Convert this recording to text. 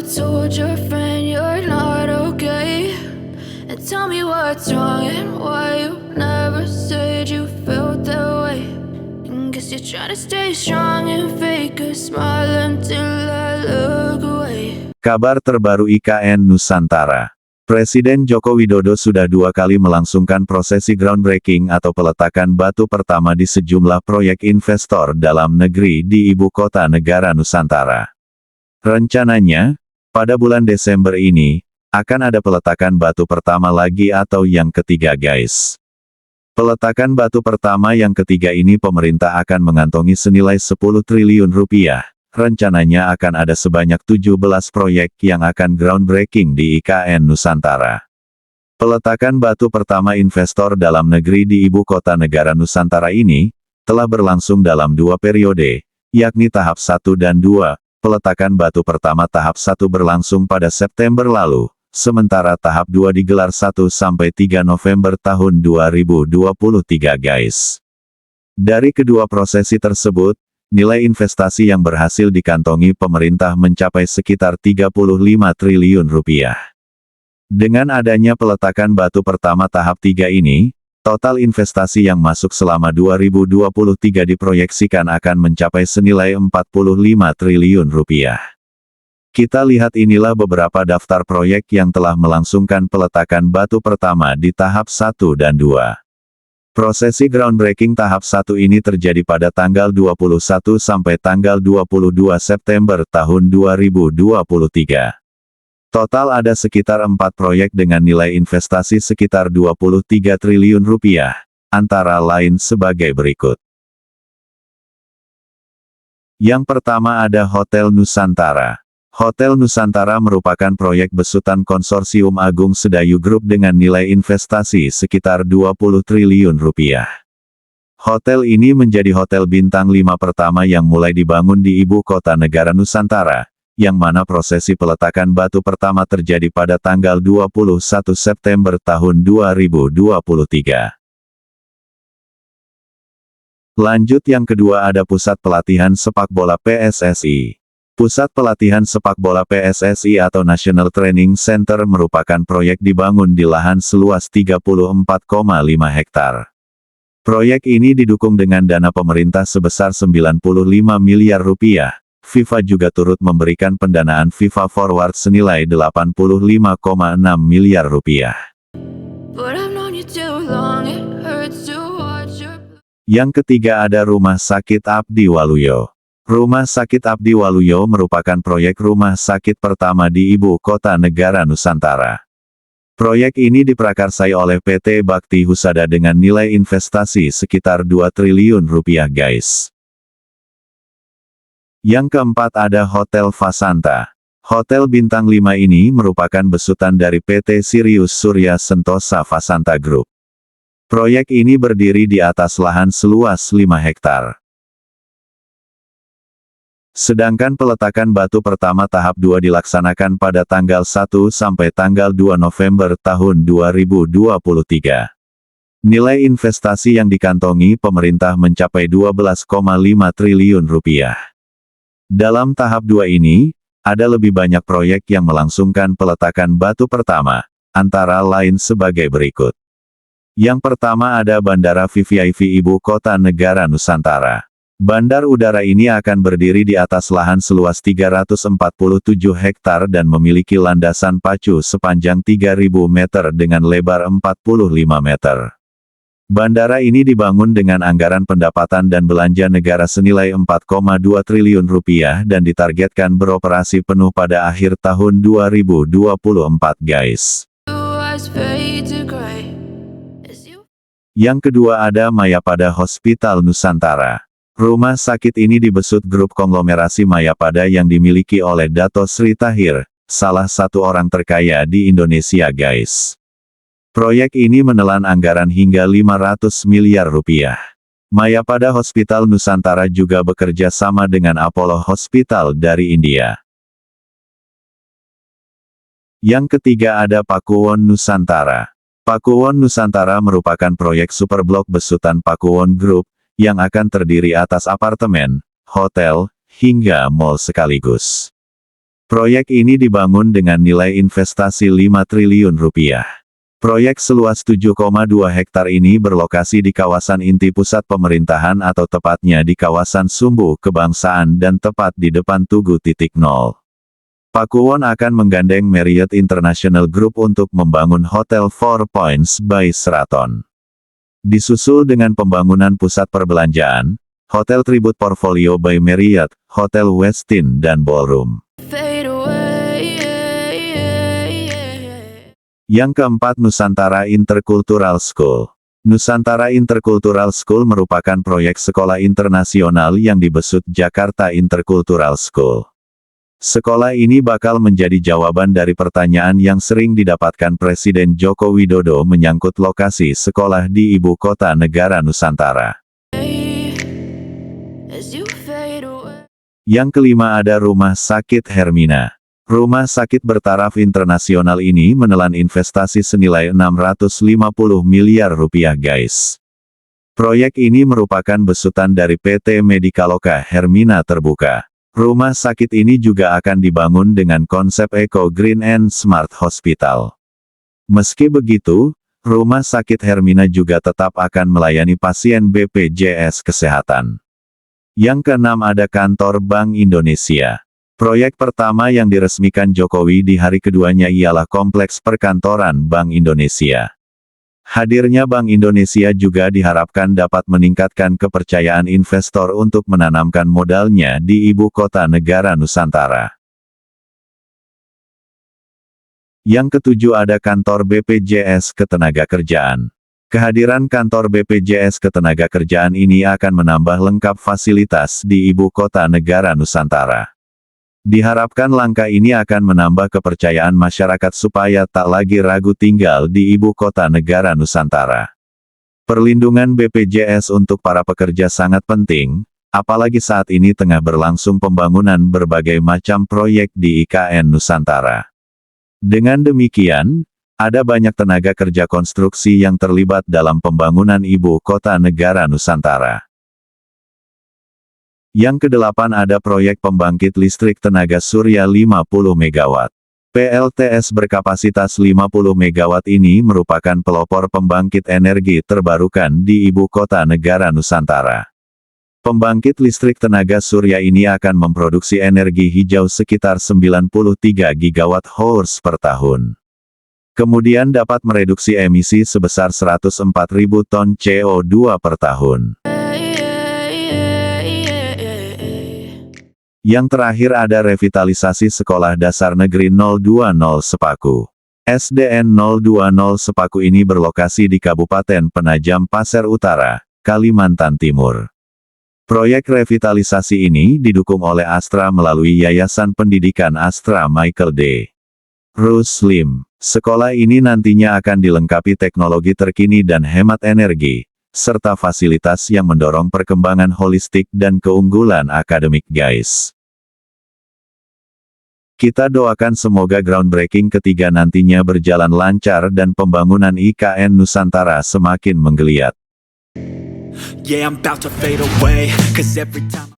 told your friend you're not okay? And tell me what's wrong and why you never said you felt that way. And guess you're trying to stay strong and fake a smile until I look away. Kabar terbaru IKN Nusantara. Presiden Joko Widodo sudah 2 kali melangsungkan prosesi groundbreaking atau peletakan batu pertama di sejumlah proyek investor dalam negeri di ibu kota negara Nusantara. Rencananya, pada bulan Desember ini, akan ada peletakan batu pertama lagi atau yang ketiga guys. Peletakan batu pertama yang ketiga ini pemerintah akan mengantongi senilai 10 triliun rupiah. Rencananya akan ada sebanyak 17 proyek yang akan groundbreaking di IKN Nusantara. Peletakan batu pertama investor dalam negeri di ibu kota negara Nusantara ini, telah berlangsung dalam 2 periode, yakni tahap 1 dan 2. Peletakan batu pertama tahap 1 berlangsung pada September lalu, sementara tahap 2 digelar 1-3 November tahun 2023 guys. Dari kedua prosesi tersebut, nilai investasi yang berhasil dikantongi pemerintah mencapai sekitar 35 triliun rupiah. Dengan adanya peletakan batu pertama tahap 3 ini, total investasi yang masuk selama 2023 diproyeksikan akan mencapai senilai 45 triliun rupiah. Kita lihat inilah beberapa daftar proyek yang telah melangsungkan peletakan batu pertama di tahap 1 dan 2. Prosesi groundbreaking tahap 1 ini terjadi pada tanggal 21 sampai tanggal 22 September tahun 2023. Total ada sekitar 4 proyek dengan nilai investasi sekitar 23 triliun rupiah, antara lain sebagai berikut. Yang pertama ada Hotel Nusantara. Hotel Nusantara merupakan proyek besutan konsorsium Agung Sedayu Group dengan nilai investasi sekitar 20 triliun rupiah. Hotel ini menjadi hotel bintang 5 pertama yang mulai dibangun di ibu kota negara Nusantara, yang mana prosesi peletakan batu pertama terjadi pada tanggal 21 September tahun 2023. Lanjut yang kedua ada Pusat Pelatihan Sepak Bola PSSI. Pusat Pelatihan Sepak Bola PSSI atau National Training Center merupakan proyek dibangun di lahan seluas 34,5 hektar. Proyek ini didukung dengan dana pemerintah sebesar 95 miliar rupiah. FIFA juga turut memberikan pendanaan FIFA Forward senilai 85,6 miliar rupiah. Yang ketiga ada Rumah Sakit Abdi Waluyo. Rumah Sakit Abdi Waluyo merupakan proyek rumah sakit pertama di ibu kota negara Nusantara. Proyek ini diprakarsai oleh PT Bakti Husada dengan nilai investasi sekitar 2 triliun rupiah guys. Yang keempat ada Hotel Fasanta. Hotel bintang 5 ini merupakan besutan dari PT Sirius Surya Sentosa Fasanta Group. Proyek ini berdiri di atas lahan seluas 5 hektar. Sedangkan peletakan batu pertama tahap 2 dilaksanakan pada tanggal 1 sampai tanggal 2 November tahun 2023. Nilai investasi yang dikantongi pemerintah mencapai 12,5 triliun rupiah. Dalam tahap 2 ini, ada lebih banyak proyek yang melangsungkan peletakan batu pertama, antara lain sebagai berikut. Yang pertama ada Bandara VVIP Ibu Kota Negara Nusantara. Bandar udara ini akan berdiri di atas lahan seluas 347 hektar dan memiliki landasan pacu sepanjang 3.000 meter dengan lebar 45 meter. Bandara ini dibangun dengan anggaran pendapatan dan belanja negara senilai 4,2 triliun rupiah dan ditargetkan beroperasi penuh pada akhir tahun 2024 guys. Yang kedua ada Mayapada Hospital Nusantara. Rumah sakit ini dibesut grup konglomerasi Mayapada yang dimiliki oleh Dato Sri Tahir, salah satu orang terkaya di Indonesia guys. Proyek ini menelan anggaran hingga 500 miliar rupiah. Mayapada Hospital Nusantara juga bekerja sama dengan Apollo Hospital dari India. Yang ketiga ada Pakuwon Nusantara. Pakuwon Nusantara merupakan proyek superblok besutan Pakuwon Group, yang akan terdiri atas apartemen, hotel, hingga mall sekaligus. Proyek ini dibangun dengan nilai investasi 5 triliun rupiah. Proyek seluas 7,2 hektar ini berlokasi di kawasan inti pusat pemerintahan atau tepatnya di kawasan Sumbu Kebangsaan dan tepat di depan Tugu Titik Nol. Pakuwon akan menggandeng Marriott International Group untuk membangun Hotel Four Points by Sheraton. Disusul dengan pembangunan pusat perbelanjaan, Hotel Tribute Portfolio by Marriott, Hotel Westin dan Ballroom. Fade away. Yang keempat, Nusantara Intercultural School. Nusantara Intercultural School merupakan proyek sekolah internasional yang dibesut Jakarta Intercultural School. Sekolah ini bakal menjadi jawaban dari pertanyaan yang sering didapatkan Presiden Joko Widodo menyangkut lokasi sekolah di ibu kota negara Nusantara. As you fade away. Yang kelima ada Rumah Sakit Hermina. Rumah sakit bertaraf internasional ini menelan investasi senilai 650 miliar rupiah guys. Proyek ini merupakan besutan dari PT Medikaloka Hermina Terbuka. Rumah sakit ini juga akan dibangun dengan konsep Eco Green and Smart Hospital. Meski begitu, Rumah Sakit Hermina juga tetap akan melayani pasien BPJS Kesehatan. Yang keenam ada Kantor Bank Indonesia. Proyek pertama yang diresmikan Jokowi di hari keduanya ialah Kompleks Perkantoran Bank Indonesia. Hadirnya Bank Indonesia juga diharapkan dapat meningkatkan kepercayaan investor untuk menanamkan modalnya di ibu kota negara Nusantara. Yang ketujuh ada Kantor BPJS Ketenagakerjaan. Kehadiran kantor BPJS Ketenagakerjaan ini akan menambah lengkap fasilitas di ibu kota negara Nusantara. Diharapkan langkah ini akan menambah kepercayaan masyarakat supaya tak lagi ragu tinggal di ibu kota negara Nusantara. Perlindungan BPJS untuk para pekerja sangat penting, apalagi saat ini tengah berlangsung pembangunan berbagai macam proyek di IKN Nusantara. Dengan demikian, ada banyak tenaga kerja konstruksi yang terlibat dalam pembangunan ibu kota negara Nusantara. Yang kedelapan ada proyek pembangkit listrik tenaga surya 50 MW. PLTS berkapasitas 50 MW ini merupakan pelopor pembangkit energi terbarukan di ibu kota negara Nusantara. Pembangkit listrik tenaga surya ini akan memproduksi energi hijau sekitar 93 GWh per tahun. Kemudian dapat mereduksi emisi sebesar 104.000 ton CO2 per tahun. Yang terakhir ada revitalisasi Sekolah Dasar Negeri 020 Sepaku. SDN 020 Sepaku ini berlokasi di Kabupaten Penajam Pasir Utara, Kalimantan Timur. Proyek revitalisasi ini didukung oleh Astra melalui Yayasan Pendidikan Astra Michael D. Ruslim. Sekolah ini nantinya akan dilengkapi teknologi terkini dan hemat energi, serta fasilitas yang mendorong perkembangan holistik dan keunggulan akademik guys. Kita doakan semoga groundbreaking ketiga nantinya berjalan lancar dan pembangunan IKN Nusantara semakin menggeliat. Yeah, I'm about to fade away, 'cause every time